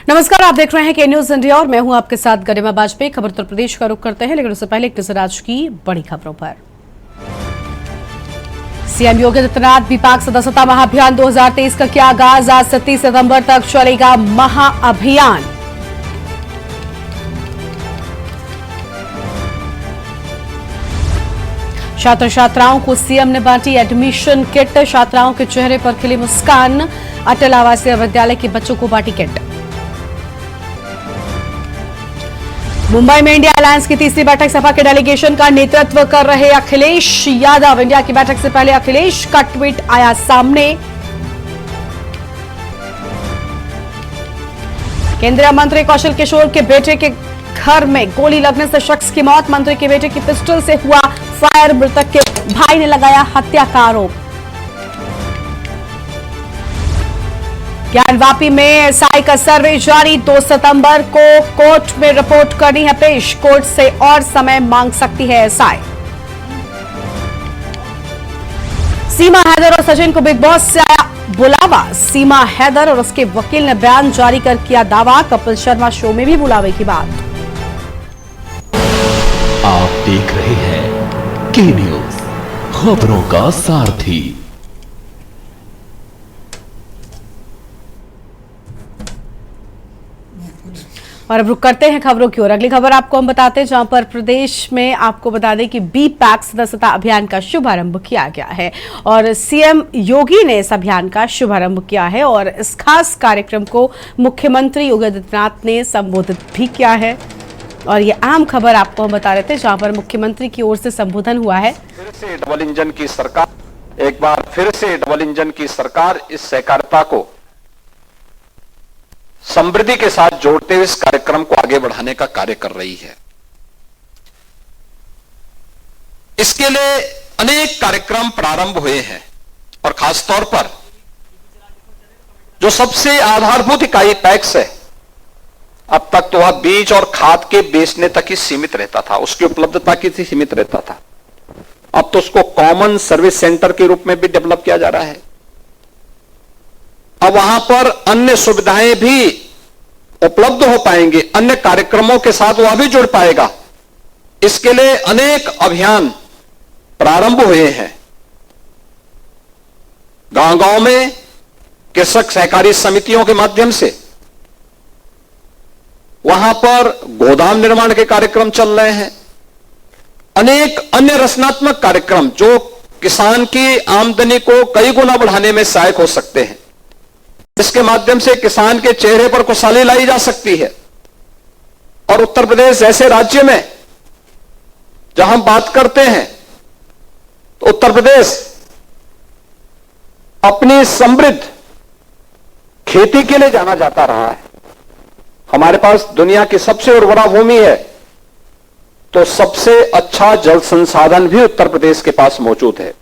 नमस्कार, आप देख रहे हैं के न्यूज इंडिया और मैं हूं आपके साथ गरिमा बाजपेयी। खबर उत्तर प्रदेश का रुख करते हैं, लेकिन उससे पहले एक नजर आज की बड़ी खबरों पर। सीएम योगी आदित्यनाथ विपाक सदस्यता महाअभियान 2023 का किया आगाज। आज से 30 सितंबर तक चलेगा महाअभियान। छात्र छात्राओं को सीएम ने बांटी एडमिशन किट। छात्राओं के चेहरे पर खिली मुस्कान। अटल आवासीय विद्यालय के बच्चों को बांटी किट। मुंबई में इंडिया अलायंस की तीसरी बैठक सभा के डेलीगेशन का नेतृत्व कर रहे अखिलेश यादव। इंडिया की बैठक से पहले अखिलेश का ट्वीट आया सामने। केंद्रीय मंत्री कौशल किशोर के बेटे के घर में गोली लगने से शख्स की मौत। मंत्री के बेटे की पिस्टल से हुआ फायर। मृतक के भाई ने लगाया हत्या का आरोप। ज्ञानवापी में एसआई का सर्वे जारी। 2 सितंबर को कोर्ट में रिपोर्ट करनी है पेश। कोर्ट से और समय मांग सकती है एसआई। सीमा हैदर और सचिन को बिग बॉस से आया बुलावा। सीमा हैदर और उसके वकील ने बयान जारी कर किया दावा। कपिल शर्मा शो में भी बुलावे की बात। आप देख रहे हैं के न्यूज, खबरों का सारथी। और अब रुक करते हैं खबरों की ओर। अगली खबर आपको हम बताते हैं, जहां पर प्रदेश में आपको बता दें कि बी पैक सदस्यता अभियान का शुभारंभ किया गया है और सीएम योगी ने इस अभियान का शुभारंभ किया है और इस खास कार्यक्रम को मुख्यमंत्री योगी आदित्यनाथ ने संबोधित भी किया है। और ये अहम खबर आपको हम बता रहे थे, जहां पर मुख्यमंत्री की ओर से संबोधन हुआ है। फिर से डबल इंजन की सरकार, एक बार फिर से डबल इंजन की सरकार इस सहकारिता को समृद्धि के साथ जोड़ते हुए इस कार्यक्रम को आगे बढ़ाने का कार्य कर रही है। इसके लिए अनेक कार्यक्रम प्रारंभ हुए हैं और खासतौर पर जो सबसे आधारभूत इकाई पैक्स है, अब तक तो वह बीज और खाद के बेचने तक ही सीमित रहता था, उसकी उपलब्धता की सीमित रहता था। अब तो उसको कॉमन सर्विस सेंटर के रूप में भी डेवलप किया जा रहा है। अब वहां पर अन्य सुविधाएं भी उपलब्ध हो पाएंगे, अन्य कार्यक्रमों के साथ वह भी जुड़ पाएगा। इसके लिए अनेक अभियान प्रारंभ हुए हैं। गांव-गांव में कृषक सहकारी समितियों के माध्यम से वहां पर गोदाम निर्माण के कार्यक्रम चल रहे हैं। अनेक अन्य रचनात्मक कार्यक्रम जो किसान की आमदनी को कई गुना बढ़ाने में सहायक हो सकते हैं। इसके माध्यम से किसान के चेहरे पर खुशहाली लाई जा सकती है। और उत्तर प्रदेश जैसे राज्य में जहां हम बात करते हैं, तो उत्तर प्रदेश अपनी समृद्ध खेती के लिए जाना जाता रहा है। हमारे पास दुनिया की सबसे उर्वरा भूमि है, तो सबसे अच्छा जल संसाधन भी उत्तर प्रदेश के पास मौजूद है।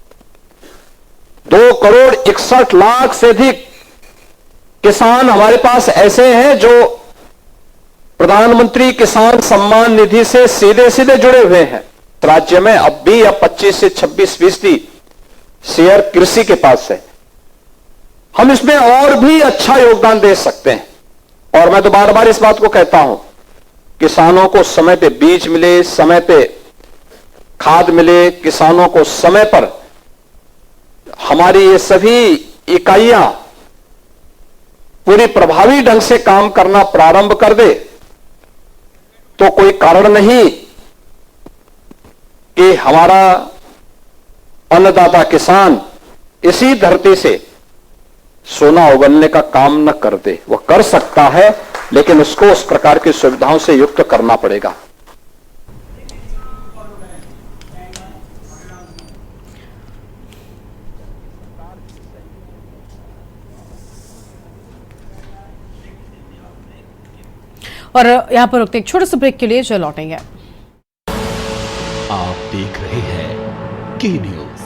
2,61,00,000 से अधिक किसान हमारे पास ऐसे हैं जो प्रधानमंत्री किसान सम्मान निधि से सीधे सीधे जुड़े हुए हैं। राज्य में अब भी 25 से 26% शेयर कृषि के पास है। हम इसमें और भी अच्छा योगदान दे सकते हैं। और मैं तो बार बार इस बात को कहता हूं, किसानों को समय पे बीज मिले, समय पे खाद मिले, किसानों को समय पर हमारी ये सभी इकाइयां पूरी प्रभावी ढंग से काम करना प्रारंभ कर दे, तो कोई कारण नहीं कि हमारा अन्नदाता किसान इसी धरती से सोना उगलने का काम न कर दे। वह कर सकता है, लेकिन उसको उस प्रकार की सुविधाओं से युक्त करना पड़ेगा। और यहां पर रुकते एक छोटे से ब्रेक के लिए जो लौटेंगे। आप देख रहे हैं के न्यूज,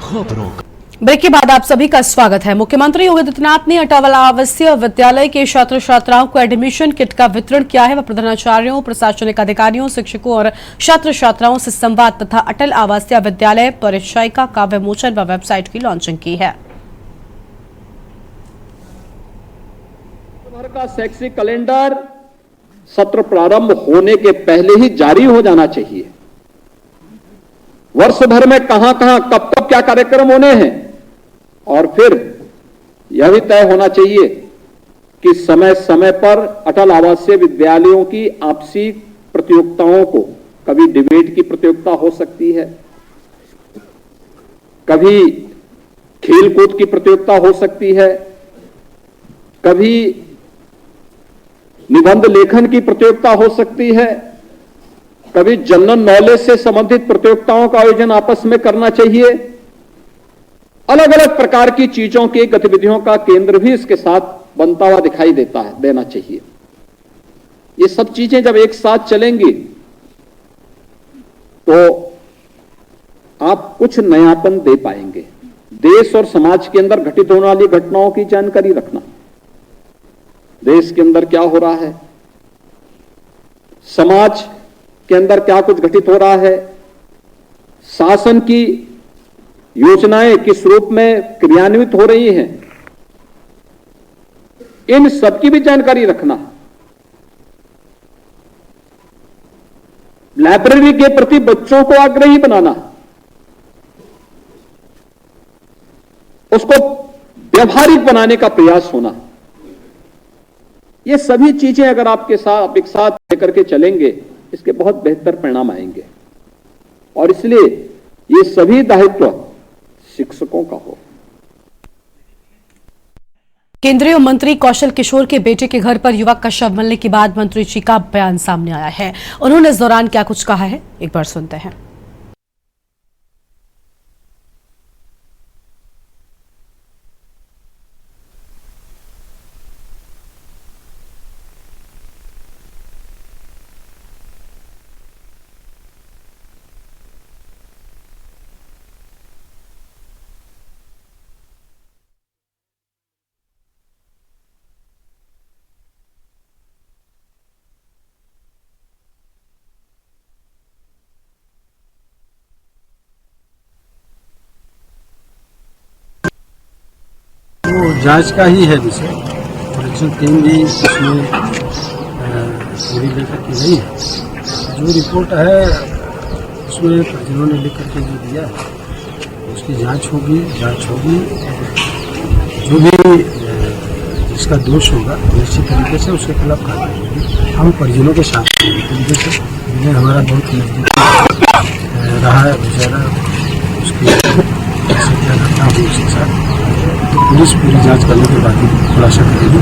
खबरों का। ब्रेक के बाद आप सभी का स्वागत है। मुख्यमंत्री योगी आदित्यनाथ ने अटल आवासीय विद्यालय के छात्र छात्राओं को एडमिशन किट का वितरण किया है। वह प्रधानाचार्यों, प्रशासनिक अधिकारियों, शिक्षकों और छात्र छात्राओं से संवाद तथा अटल आवासीय विद्यालय परिचयिका का विमोचन व वेबसाइट की लॉन्चिंग की है। सत्र का शैक्षिक कैलेंडर सत्र प्रारंभ होने के पहले ही जारी हो जाना चाहिए। वर्ष भर में कहां कहां कब कब क्या कार्यक्रम होने हैं, और फिर यह भी तय होना चाहिए कि समय समय पर अटल आवासीय विद्यालयों की आपसी प्रतियोगिताओं को, कभी डिबेट की प्रतियोगिता हो सकती है, कभी खेल कूद की प्रतियोगिता हो सकती है, कभी निबंध लेखन की प्रतियोगिता हो सकती है, कभी जनरल नॉलेज से संबंधित प्रतियोगिताओं का आयोजन आपस में करना चाहिए। अलग अलग प्रकार की चीजों की गतिविधियों का केंद्र भी इसके साथ बनता हुआ दिखाई देना चाहिए। ये सब चीजें जब एक साथ चलेंगी तो आप कुछ नयापन दे पाएंगे। देश और समाज के अंदर घटित होने वाली घटनाओं की जानकारी रखना, देश के अंदर क्या हो रहा है, समाज के अंदर क्या कुछ घटित हो रहा है, शासन की योजनाएं किस रूप में क्रियान्वित हो रही हैं, इन सब की भी जानकारी रखना। लाइब्रेरी के प्रति बच्चों को आग्रही बनाना, उसको व्यवहारिक बनाने का प्रयास होना, ये सभी चीजें अगर आपके साथ एक साथ लेकर के चलेंगे, इसके बहुत बेहतर परिणाम आएंगे। और इसलिए ये सभी दायित्व शिक्षकों का हो। केंद्रीय मंत्री कौशल किशोर के बेटे के घर पर युवक का शव मिलने के बाद मंत्री जी का बयान सामने आया है। उन्होंने इस दौरान क्या कुछ कहा है, एक बार सुनते हैं। वो जांच का ही है विषय। फॉरेंसिक टीम भी इसमें पूरी लेकर के गई है। जो रिपोर्ट है उसमें परिजनों ने लेकर के जो दिया है उसकी जांच होगी। जो भी जिसका दोष होगा निश्चित तरीके से उसके खिलाफ कार्रवाई होगी। हम परिजनों के साथ तरीके से जिन्हें हमारा बहुत नजदीक रहा है बेचारा, उसकी क्या घटना हुई उसके साथ, तो पुलिस पूरी जांच करने के बाद ही खुलासा करेगी।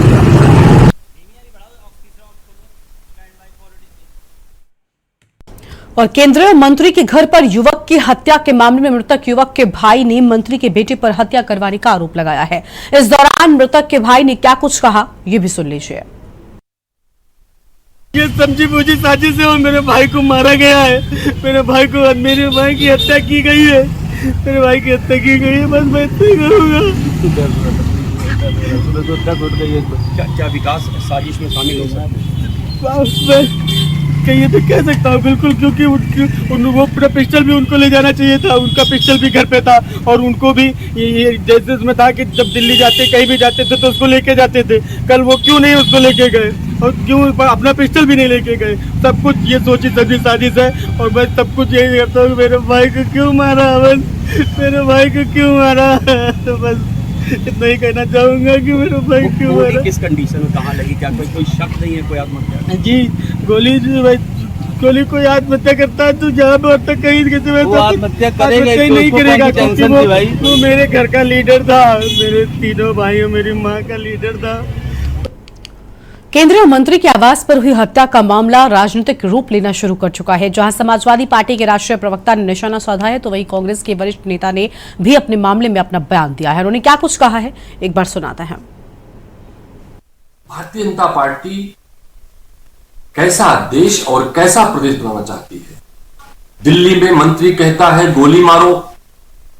और केंद्रीय मंत्री के घर पर युवक की हत्या के मामले में मृतक युवक के भाई ने मंत्री के बेटे पर हत्या करवाने का आरोप लगाया है। इस दौरान मृतक के भाई ने क्या कुछ कहा, ये भी सुन लीजिए। ये समझी बूझी साजिश है और मेरे भाई को मारा गया है। मेरे भाई की हत्या की गई है। मेरे भाई की हत्या की गई है। बस मैं इतना ही करूँगा। क्या विकास साजिश में शामिल हो सकता है? कहिए तो कह सकता हूँ बिल्कुल, क्योंकि वो अपना पिस्टल भी उनको ले जाना चाहिए था। उनका पिस्टल भी घर पे था और उनको भी ये जैसे उसमें था कि जब दिल्ली जाते कहीं भी जाते थे तो उसको लेके जाते थे। कल वो क्यों नहीं उसको लेके गए और क्यों अपना पिस्टल भी नहीं लेके गए? सब कुछ ये सोची समझी साजिश है और मैं सब कुछ यही करता हूँ। मेरे भाई को क्यों मारा? बस मेरे भाई को क्यों मारा? तो बस इतना ही कहना चाहूँगा कि मेरे भाई क्यों मारा। किस कंडीशन में कहाँ लगी? क्या कोई शक नहीं है? कोई आत्महत्या? जी गोली कोई आत्महत्या करता है तो जहाँ पे होता कहीं किसी में वो आत्महत्या करेगा नहीं करेगा, क्योंकि वो मेरे घर का लीडर था। मेरे तीनों भाइयों मेरी माँ का लीडर था। केंद्रीय मंत्री के आवास पर हुई हत्या का मामला राजनीतिक रूप लेना शुरू कर चुका है। जहां समाजवादी पार्टी के राष्ट्रीय प्रवक्ता ने निशाना साधा है, तो वहीं कांग्रेस के वरिष्ठ नेता ने भी अपने मामले में अपना बयान दिया है। उन्होंने क्या कुछ कहा है, एक बार सुनाते हैं। भारतीय जनता पार्टी कैसा देश और कैसा प्रदेश बनाना चाहती है? दिल्ली में मंत्री कहता है गोली मारो,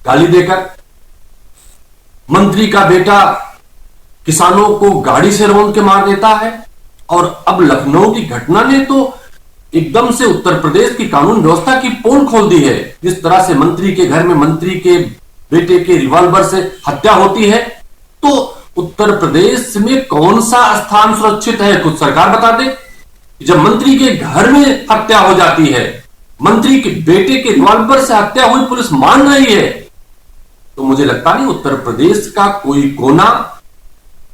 गाली देकर। मंत्री का बेटा किसानों को गाड़ी से रौंद के मार देता है। और अब लखनऊ की घटना ने तो एकदम से उत्तर प्रदेश की कानून व्यवस्था की पोल खोल दी है। जिस तरह से मंत्री के घर में मंत्री के बेटे के रिवॉल्वर से हत्या होती है, तो उत्तर प्रदेश में कौन सा स्थान सुरक्षित है? कुछ सरकार बता दे। जब मंत्री के घर में हत्या हो जाती है, मंत्री के बेटे के रिवॉल्वर से हत्या हुई पुलिस मान रही है, तो मुझे लगता नहीं उत्तर प्रदेश का कोई कोना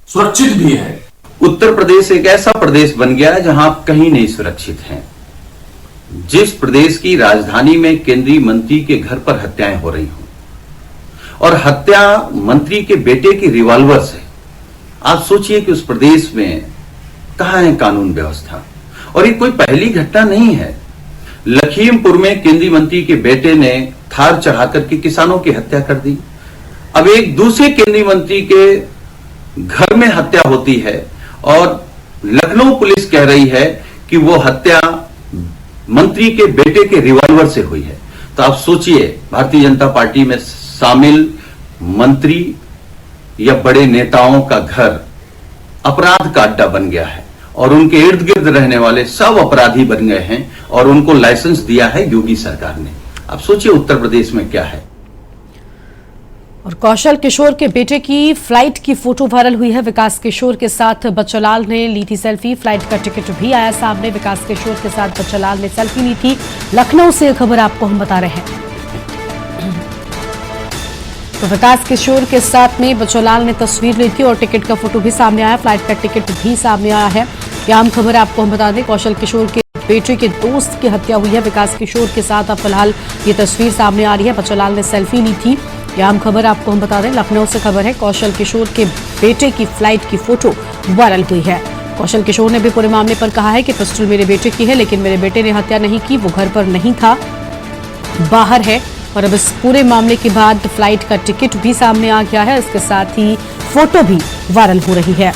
सुरक्षित भी है। उत्तर प्रदेश एक ऐसा प्रदेश बन गया है जहां आप कहीं नहीं सुरक्षित हैं। जिस प्रदेश की राजधानी में केंद्रीय मंत्री के घर पर हत्याएं हो रही हों और हत्या मंत्री के बेटे की रिवॉल्वर से, आप सोचिए कि उस प्रदेश में कहां है कानून व्यवस्था। और ये कोई पहली घटना नहीं है। लखीमपुर में केंद्रीय मंत्री के बेटे ने थार चढ़ाकर के किसानों की हत्या कर दी। अब एक दूसरे केंद्रीय मंत्री के घर में हत्या होती है और लखनऊ पुलिस कह रही है कि वो हत्या मंत्री के बेटे के रिवॉल्वर से हुई है। तो आप सोचिए, भारतीय जनता पार्टी में शामिल मंत्री या बड़े नेताओं का घर अपराध का अड्डा बन गया है और उनके इर्द गिर्द रहने वाले सब अपराधी बन गए हैं और उनको लाइसेंस दिया है योगी सरकार ने। अब सोचिए उत्तर प्रदेश में क्या है। और कौशल किशोर के बेटे की फ्लाइट की फोटो वायरल हुई है। विकास किशोर के साथ बच्चूलाल ने ली थी सेल्फी। फ्लाइट का टिकट भी आया सामने। विकास किशोर के साथ बच्चूलाल ने सेल्फी ली थी। लखनऊ से खबर आपको हम बता रहे हैं। तो विकास किशोर के साथ में बच्चूलाल ने तस्वीर ली थी और टिकट का फोटो भी सामने आया। फ्लाइट का टिकट भी सामने आया है। यह आम खबर आपको हम बता दें। कौशल किशोर के बेटे के दोस्त की हत्या हुई है। विकास किशोर के साथ अब फिलहाल ये तस्वीर सामने आ रही है। बच्चूलाल ने सेल्फी ली थी। यह आम खबर आपको हम बता दें। लखनऊ से खबर है। कौशल किशोर के बेटे की फ्लाइट की फोटो वायरल हुई है। कौशल किशोर ने भी पूरे मामले पर कहा है कि पिस्टल मेरे बेटे की है, लेकिन मेरे बेटे ने हत्या नहीं की, वो घर पर नहीं था, बाहर है। और अब इस पूरे मामले के बाद फ्लाइट का टिकट भी सामने आ गया है। इसके साथ ही फोटो भी वायरल हो रही है।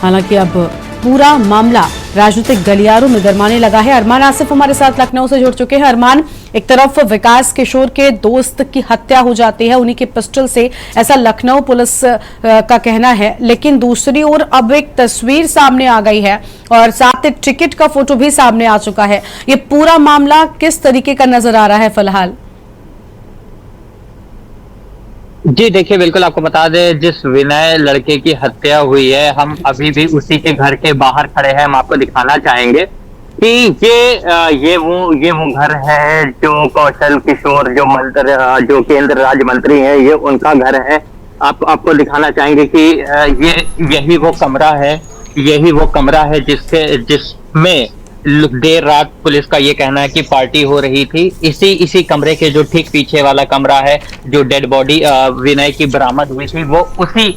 हालांकि अब पूरा मामला राजनीतिक गलियारों में गरमाने लगा है। अरमान आसिफ हमारे साथ लखनऊ से जुड़ चुके हैं। अरमान, एक तरफ विकास किशोर के दोस्त की हत्या हो जाती है उन्हीं के पिस्टल से, ऐसा लखनऊ पुलिस का कहना है, लेकिन दूसरी ओर अब एक तस्वीर सामने आ गई है और साथ ही टिकट का फोटो भी सामने आ चुका है। ये पूरा मामला किस तरीके का नजर आ रहा है फिलहाल? जी देखिए, बिल्कुल आपको बता दें, जिस विनय लड़के की हत्या हुई है, हम अभी भी उसी के घर के बाहर खड़े हैं। हम आपको दिखाना चाहेंगे कि ये वो घर है जो कौशल किशोर जो केंद्र राज्य मंत्री हैं, ये उनका घर है। आपको दिखाना चाहेंगे कि यही वो कमरा है जिसमें देर रात पुलिस का ये कहना है कि पार्टी हो रही थी। इसी कमरे के जो ठीक पीछे वाला कमरा है, जो डेड बॉडी विनय की बरामद हुई थी, वो उसी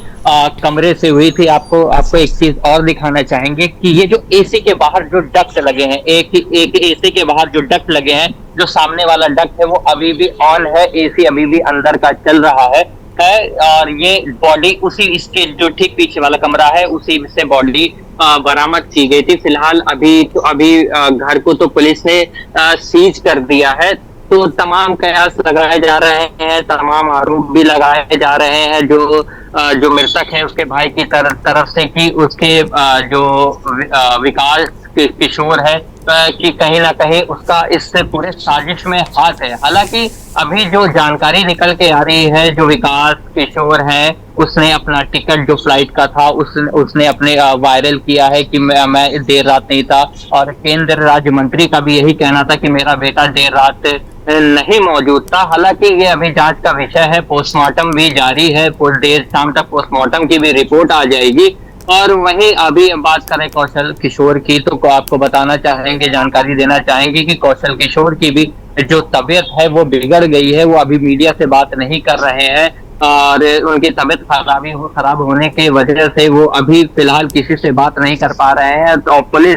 कमरे से हुई थी। आपको एक चीज और दिखाना चाहेंगे कि ये जो एसी के बाहर जो डक्ट लगे हैं, एक एसी के बाहर जो डक्ट लगे हैं, जो सामने वाला डक्ट है वो अभी भी ऑन है, एसी अभी भी अंदर का चल रहा है। और ये बॉडी इसके जो ठीक पीछे वाला कमरा है, उसी से बॉडी बरामद की गई थी। फिलहाल अभी घर को तो पुलिस ने सीज कर दिया है। तो तमाम कयास लगाए जा रहे हैं, तमाम आरोप भी लगाए जा रहे हैं जो मृतक है उसके भाई की तरफ से, कि उसके जो विकास किशोर है कि कहीं ना कहीं उसका इससे पूरे साजिश में हाथ है। हालांकि अभी जो जानकारी निकल के आ रही है, जो विकास किशोर है उसने अपना टिकट जो फ्लाइट का था उसने अपने वायरल किया है कि मैं देर रात नहीं था। और केंद्र राज्य मंत्री का भी यही कहना था कि मेरा बेटा देर रात नहीं मौजूद था। हालांकि ये अभी जांच का विषय है, पोस्टमार्टम भी जारी है, देर शाम तक पोस्टमार्टम की भी रिपोर्ट आ जाएगी। और वहीं अभी बात करें कौशल किशोर की, तो आपको बताना चाहेंगे, जानकारी देना चाहेंगे कि कौशल किशोर की भी जो तबीयत है वो बिगड़ गई है। वो अभी मीडिया से बात नहीं कर रहे हैं और उनकी तबीयत खराब होने की वजह से वो अभी फिलहाल किसी से बात नहीं कर पा रहे हैं। तो पुलिस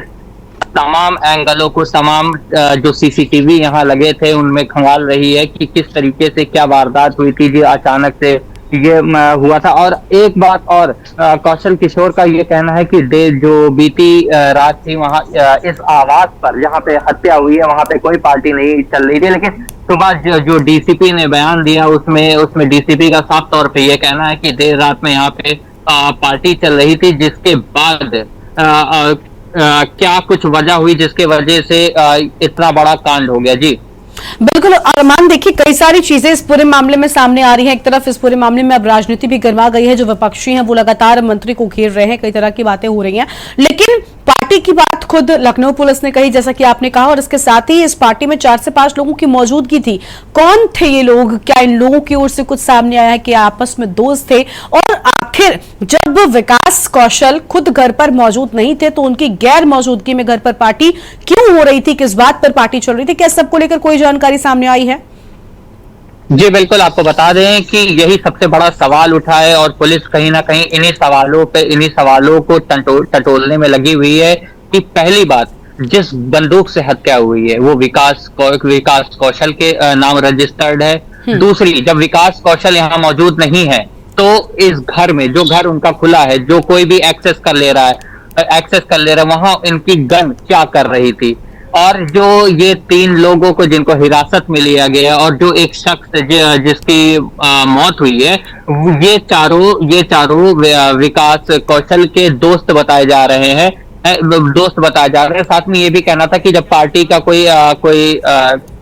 तमाम एंगलों को, तमाम जो सीसीटीवी यहाँ लगे थे उनमें खंगाल रही है कि किस तरीके से क्या वारदात हुई थी, जो अचानक से ये हुआ था। और एक बात और, कौशल किशोर का ये कहना है कि जो बीती रात थी वहाँ इस आवास पर जहाँ पे हत्या हुई है वहाँ पे कोई पार्टी नहीं चल रही थी, लेकिन सुबह जो डीसीपी ने बयान दिया उसमें डीसीपी का साफ तौर पे ये कहना है कि देर रात में यहाँ पे पार्टी चल रही थी, जिसके बाद क्या कुछ वजह हुई जिसके वजह से इतना बड़ा कांड हो गया। जी बिल्कुल अरमान, देखिए कई सारी चीजें इस पूरे मामले में सामने आ रही हैं। एक तरफ इस पूरे मामले में अब राजनीति भी गर्मा गई है, जो विपक्षी हैं वो लगातार मंत्री को घेर रहे हैं, कई तरह की बातें हो रही हैं, लेकिन पार्टी की बात खुद लखनऊ पुलिस ने कही, जैसा कि आपने कहा, और इसके साथ ही इस पार्टी में 4 से 5 लोगों की मौजूदगी थी। कौन थे ये लोग? क्या इन लोगों की ओर से कुछ सामने आया है कि आपस में दोस्त थे? और आखिर जब विकास कौशल खुद घर पर मौजूद नहीं थे तो उनकी गैर मौजूदगी में घर पर पार्टी क्यों हो रही थी? किस बात पर पार्टी चल रही थी? क्या सबको लेकर कोई जानकारी सामने आई है? जी बिल्कुल, आपको बता दें कि यही सबसे बड़ा सवाल उठा है और पुलिस कहीं ना कहीं इन्हीं सवालों को टटोलने में लगी हुई है कि पहली बात, जिस बंदूक से हत्या हुई है वो विकास कौशल के नाम रजिस्टर्ड है। दूसरी, जब विकास कौशल यहाँ मौजूद नहीं है तो इस घर में, जो घर उनका खुला है, जो कोई भी एक्सेस कर ले रहा है वहां इनकी गन क्या कर रही थी? और जो ये 3 लोगों को जिनको हिरासत में लिया गया और जो एक शख्स जिसकी मौत हुई है, ये चारों विकास कौशल के दोस्त बताए जा रहे हैं। साथ में ये भी कहना था कि जब पार्टी का कोई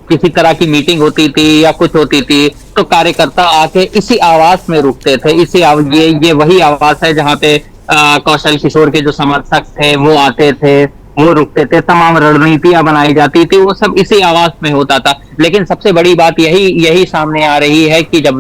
किसी तरह की मीटिंग होती थी या कुछ होती थी तो कार्यकर्ता आके इसी आवास में रुकते थे। ये वही आवास है जहाँ पे कौशल किशोर के जो समर्थक थे वो आते थे, वो रुकते थे, तमाम रणनीतियां बनाई जाती थी, वो सब इसी आवास में होता था। लेकिन सबसे बड़ी बात यही सामने आ रही है कि जब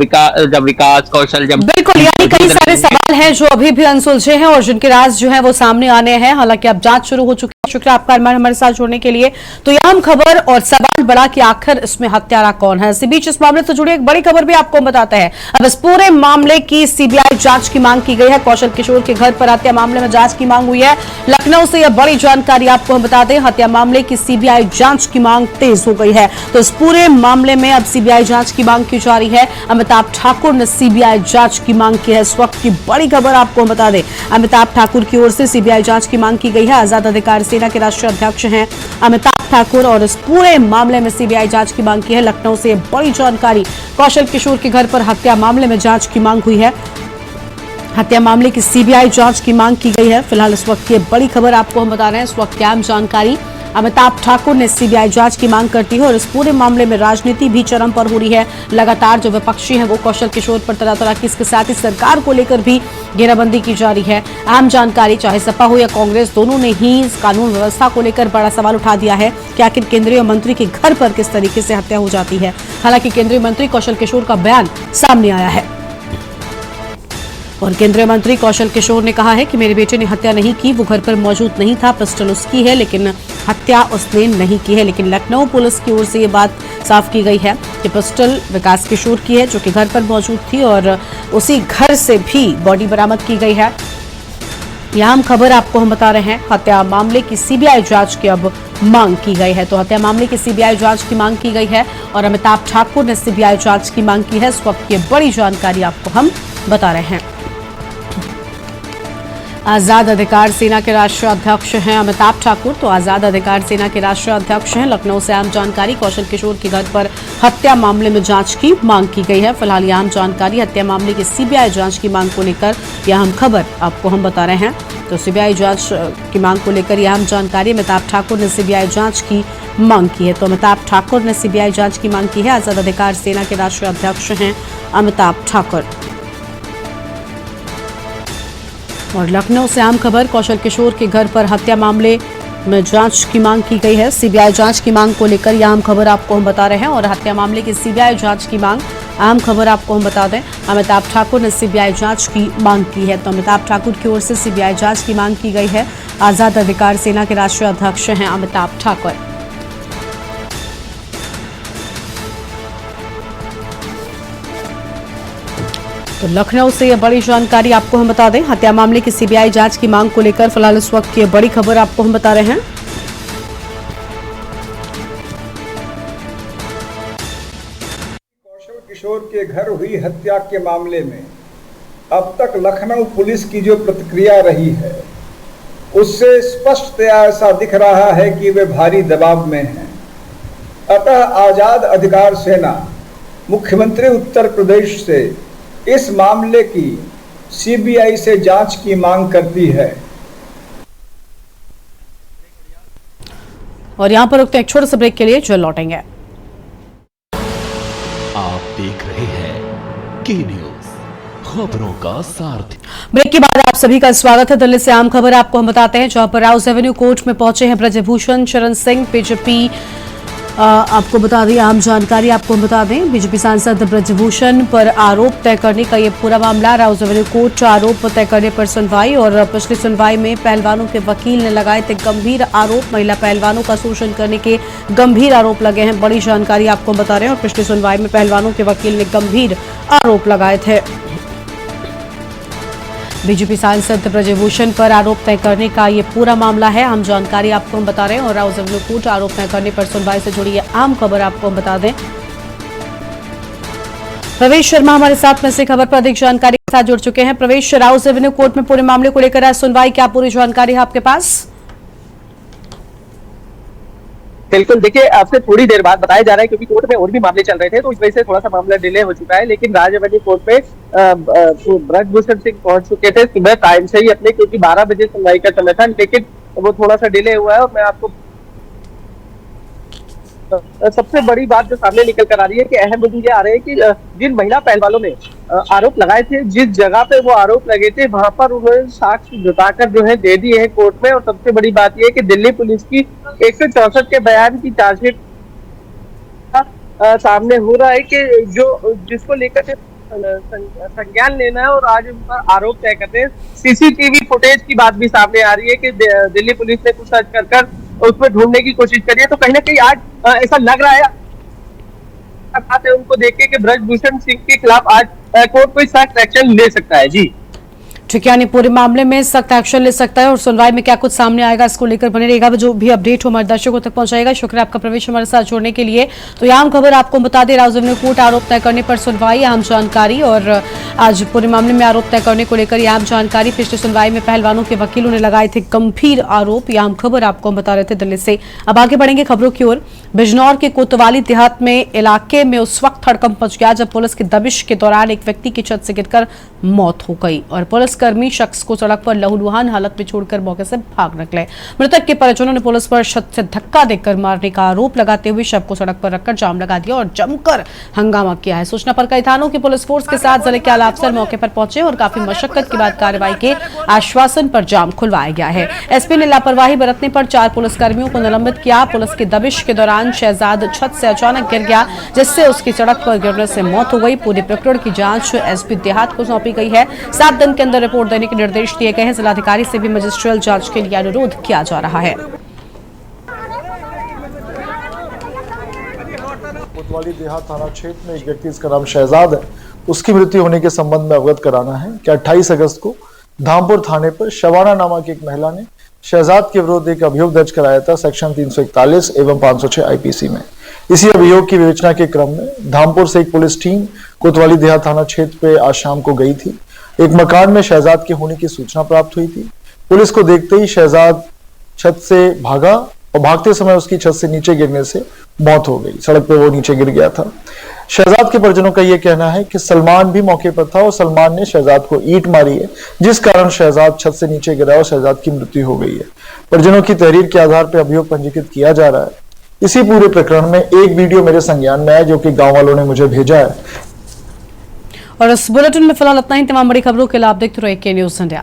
विकास कौशल बिल्कुल, यानी कई सारे सवाल हैं जो अभी भी अनसुलझे हैं और जिनके राज जो है वो सामने आने हैं। हालांकि अब जांच शुरू हो चुकी है। शुक्रिया आपका अरमान हमारे साथ जुड़ने के लिए। तो यह अहम खबर और सवाल बड़ा कि आखिर इसमें हत्यारा कौन है। इसी बीच इस मामले से जुड़ी एक बड़ी खबर भी आपको बताते हैं। अब इस पूरे मामले की सीबीआई जांच की मांग की गई है। कौशल किशोर के घर पर हत्या मामले में जांच की मांग हुई है। लखनऊ से यह बड़ी जानकारी आपको हम बता दें। हत्या मामले की सीबीआई जांच की मांग तेज हो गई है। तो इस पूरे मामले में अब सीबीआई जांच की मांग की जा रही है। अमिताभ ठाकुर ने सीबीआई जांच की मांग की है। इस वक्त की बड़ी खबर आपको बता दें, अमिताभ ठाकुर की ओर से सीबीआई जांच की मांग की गई है। आजाद अधिकार सेना के राष्ट्रीय अध्यक्ष हैं अमिताभ ठाकुर और इस पूरे मामले में सीबीआई जांच की मांग की है। लखनऊ से बड़ी जानकारी, कौशल किशोर के घर पर हत्या मामले में जांच की मांग हुई है। हत्या मामले की सीबीआई जांच की मांग की गई है। फिलहाल इस वक्त की बड़ी खबर आपको हम बता रहे हैं। इस वक्त की अहम जानकारी, अमिताभ ठाकुर ने सीबीआई जांच की मांग करती है और इस पूरे मामले में राजनीति भी चरम पर हो रही है। लगातार जो विपक्षी हैं वो कौशल किशोर पर तरह तरह की, इसके साथ ही सरकार को लेकर भी घेराबंदी की जा रही है। अहम जानकारी, चाहे सपा हो या कांग्रेस, दोनों ने ही इस कानून व्यवस्था को लेकर बड़ा सवाल उठा दिया है कि आखिर केंद्रीय मंत्री के घर पर किस तरीके से हत्या हो जाती है। हालांकि केंद्रीय मंत्री कौशल किशोर का बयान सामने आया है और केंद्रीय मंत्री कौशल किशोर ने कहा है कि मेरे बेटे ने हत्या नहीं की, वो घर पर मौजूद नहीं था, पिस्टल उसकी है लेकिन हत्या उसने नहीं की है। लेकिन लखनऊ पुलिस की ओर से ये बात साफ की गई है कि पिस्टल विकास किशोर की है जो कि घर पर मौजूद थी और उसी घर से भी बॉडी बरामद की गई है। यह हम खबर आपको हम बता रहे हैं। हत्या मामले की सीबीआई जांच की अब मांग की गई है। तो हत्या मामले की सीबीआई जांच की मांग की गई है और अमिताभ ठाकुर ने सीबीआई जांच की मांग की है। इस वक्त की बड़ी जानकारी आपको हम बता रहे हैं। आजाद अधिकार सेना के राष्ट्रीय अध्यक्ष हैं अमिताभ ठाकुर। तो आजाद अधिकार सेना के राष्ट्रीय अध्यक्ष हैं। लखनऊ से आम जानकारी, कौशल किशोर के घर पर हत्या मामले में जांच की मांग की गई है। फिलहाल यह आम जानकारी, हत्या मामले की सीबीआई जांच की मांग को लेकर यह अहम खबर आपको हम बता रहे हैं। तो सीबीआई जांच की मांग को लेकर यह अहम जानकारी, अमिताभ ठाकुर ने सीबीआई जांच की मांग की है। तो अमिताभ ठाकुर ने सीबीआई जांच की मांग की है। आजाद अधिकार सेना के राष्ट्रीय अध्यक्ष हैं अमिताभ ठाकुर। और लखनऊ से आम खबर, कौशल किशोर के घर पर हत्या मामले में जांच की मांग की गई है। सीबीआई जांच की मांग को लेकर यह आम खबर आपको हम बता रहे हैं और हत्या मामले की सीबीआई जांच की मांग, आम खबर आपको हम बता दें, अमिताभ ठाकुर ने सीबीआई जांच की मांग की है। तो अमिताभ ठाकुर की ओर से सीबीआई जांच की मांग की गई है। आजाद अधिकार सेना के राष्ट्रीय अध्यक्ष हैं अमिताभ ठाकुर। तो लखनऊ से यह बड़ी जानकारी आपको हम बता दें। हत्या मामले की सीबीआई जांच की मांग को लेकर फिलहाल इस वक्त की बड़ी खबर आपको हम बता रहे हैं। कौशल किशोर के घर हुई हत्या के मामले में अब तक लखनऊ पुलिस की जो प्रतिक्रिया रही है उससे स्पष्टतया ऐसा दिख रहा है कि वे भारी दबाव में हैं। अतः आजाद अधिकार सेना मुख्यमंत्री उत्तर प्रदेश से इस मामले की सीबीआई से जांच की मांग करती है। और यहां पर रुकते हैं एक छोटे से ब्रेक के लिए, जो लौटेंगे। आप देख रहे हैं की न्यूज, खबरों का सारथी। ब्रेक के बाद आप सभी का स्वागत है। दिल्ली से आम खबर आपको हम बताते हैं, जहां पर राउस एवेन्यू कोर्ट में पहुंचे हैं ब्रजभूषण शरण सिंह। बीजेपी आपको बता दें, आम जानकारी आपको हम बता दें, बीजेपी सांसद ब्रजभूषण पर आरोप तय करने का ये पूरा मामला। राउस एवेन्यू कोर्ट आरोप तय करने पर सुनवाई, और पिछली सुनवाई में पहलवानों के वकील ने लगाए थे गंभीर आरोप। महिला पहलवानों का शोषण करने के गंभीर आरोप लगे हैं। बड़ी जानकारी आपको बता रहे हैं, और पिछली सुनवाई में पहलवानों के वकील ने गंभीर आरोप लगाए थे। बीजेपी सांसद ब्रजभूषण पर आरोप तय करने का ये पूरा मामला है। आम जानकारी आपको हम बता रहे हैं, और राउस एवेन्यू कोर्ट आरोप तय करने पर सुनवाई से जुड़ी ये आम खबर आपको हम बता दें। प्रवेश शर्मा हमारे साथ में से खबर पर अधिक जानकारी के साथ जुड़ चुके हैं। प्रवेश, राउस एवेन्यू कोर्ट में पूरे मामले को लेकर आज सुनवाई, क्या पूरी जानकारी है आपके पास? बिल्कुल, देखिए आपसे थोड़ी देर बाद बताया जा रहा है, क्योंकि कोर्ट में और भी मामले चल रहे थे, तो इस वजह से थोड़ा सा मामला डिले हो चुका है। लेकिन राज एवेन्यू कोर्ट में ब्रजभूषण सिंह पहुंच चुके थे सुबह टाइम से ही अपने, क्योंकि 12 बजे सुनवाई का समय था, लेकिन वो थोड़ा सा डिले हुआ है। और मैं आपको सबसे बड़ी बात जो सामने निकल कर आ रही है कि अहम मुद्दे ये आ रहे हैं कि जिन महिला पहलवानों ने आरोप लगाए थे, जिस जगह पे वो आरोप लगे थे, वहां पर उन्होंने साक्ष्य जुटाकर जो है दे दिए हैं कोर्ट में। और सबसे बड़ी बात यह है कि दिल्ली पुलिस की 164 के बयान की चार्जशीट सामने हो रहा है कि जो जिसको लेकर संज्ञान लेना है और आज उन पर आरोप तय करते हैं। सीसीटीवी फुटेज की बात भी सामने आ रही है कि दिल्ली पुलिस ने कुछ सर्च कर उसमें ढूंढने की कोशिश करी है। तो कहीं ना कहीं आज ऐसा लग रहा है उनको देख के कि ब्रजभूषण सिंह के खिलाफ आज कोर्ट कोई सख्त एक्शन ले सकता है। जी ठीक है, यानी पूरे मामले में सख्त एक्शन ले सकता है, और सुनवाई में क्या कुछ सामने आएगा इसको लेकर बने रहेगा। जो भी अपडेट हो हमारे दर्शकों तक पहुंचाएगा। शुक्रिया आपका प्रवेश हमारे साथ जोड़ने के लिए। तो ये आम खबर आपको बता दें, राउस एवेन्यू कोर्ट आरोप तय करने पर सुनवाई, आम जानकारी, और आज पूरे मामले में आरोप तय करने को लेकर ये आम जानकारी। पिछली सुनवाई में पहलवानों के वकीलों ने लगाए थे गंभीर आरोप। ये आम खबर आपको हम बता रहे थे दिल्ली से। अब आगे बढ़ेंगे खबरों की ओर। बिजनौर के कोतवाली देहात में इलाके में उस वक्त हड़कंप मच गया जब पुलिस की दबिश के दौरान एक व्यक्ति की छत से गिरकर मौत हो गई, और पुलिसकर्मी शख्स को सड़क पर लहूलुहान हालत में छोड़कर मौके से भाग निकले। मृतक के परिजनों ने पुलिस पर छत से धक्का देकर मारने का आरोप लगाते हुए शव को सड़क पर रखकर जाम लगा दिया और जमकर हंगामा किया है। सूचना पर कई थानों की पुलिस फोर्स के साथ जिले के आला अफसर मौके पर पहुंचे, और काफी मशक्कत के बाद कार्रवाई के आश्वासन पर जाम खुलवाया गया है। एसपी ने लापरवाही बरतने पर 4 पुलिसकर्मियों को निलंबित किया। पुलिस की दबिश के दौरान शहजाद छत से अचानक गिर गया, जिससे उसकी सड़क पर गिरने से मौत हो गई। पूरे प्रकरण की जांच एसपी देहात को सौंपी गई है। 7 दिन के अंदर रिपोर्ट देने के निर्देश दिए गए हैं। जिलाधिकारी से भी मजिस्ट्रियल जांच के लिए अनुरोध किया जा रहा है। कोतवाली देहात थाना क्षेत्र में एक व्यक्ति, इसका नाम शहजाद है, उसकी मृत्यु होने के संबंध में अवगत कराना है कि 28 अगस्त को धामपुर थाने पर शबाना नामक एक महिला ने शहजाद के विरुद्ध एक अभियोग दर्ज कराया था सेक्शन 341 एवं 506 आईपीसी में। इसी अभियोग की विवेचना के क्रम में धामपुर से एक पुलिस टीम कोतवाली देहात थाना क्षेत्र पे आज शाम को गई थी। एक मकान में शहजाद के होने की सूचना प्राप्त हुई थी। पुलिस को देखते ही शहजाद छत से भागा, और भागते समय उसकी छत से नीचे गिरने से मौत हो गई। सड़क पे वो नीचे गिर गया था। शहजाद के परिजनों का यह कहना है कि सलमान भी मौके पर था, और सलमान ने शहजाद को ईंट मारी है, जिस कारण शहजाद छत से नीचे गिरा और शहजाद की मृत्यु हो गई है। परिजनों की तहरीर के आधार पर अभियोग पंजीकृत किया जा रहा है। इसी पूरे प्रकरण में एक वीडियो मेरे संज्ञान में आया, जो कि गांव वालों ने मुझे भेजा है। और इस बुलेटिन में फिलहाल इतना ही। तमाम बड़ी खबरों के लिए आप देखते रहिए के न्यूज़ इंडिया।